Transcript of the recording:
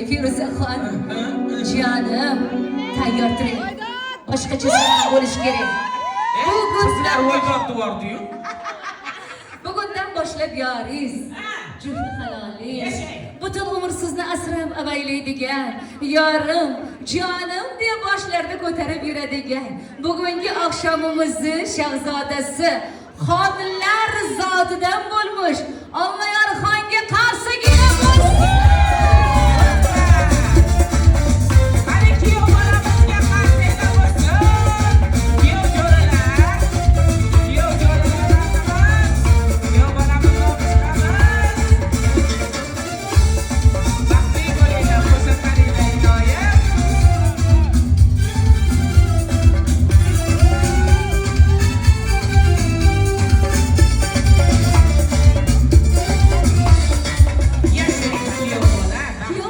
Firuzaxon, canım, tayyor turing. Boshqacha sanam bo'lishi kerak. Sizlar o'ylab bor diyor. Bugundan boshlab yoringiz, juft halolingiz, butun umr sizni asrab avaylaydigan, yorim, jonim deya boshlarda ko'tarib yuradigan bugungi oqshomimizni shahzodasi, xonlar zotidan bo'lmish Olmayor xonga qarshi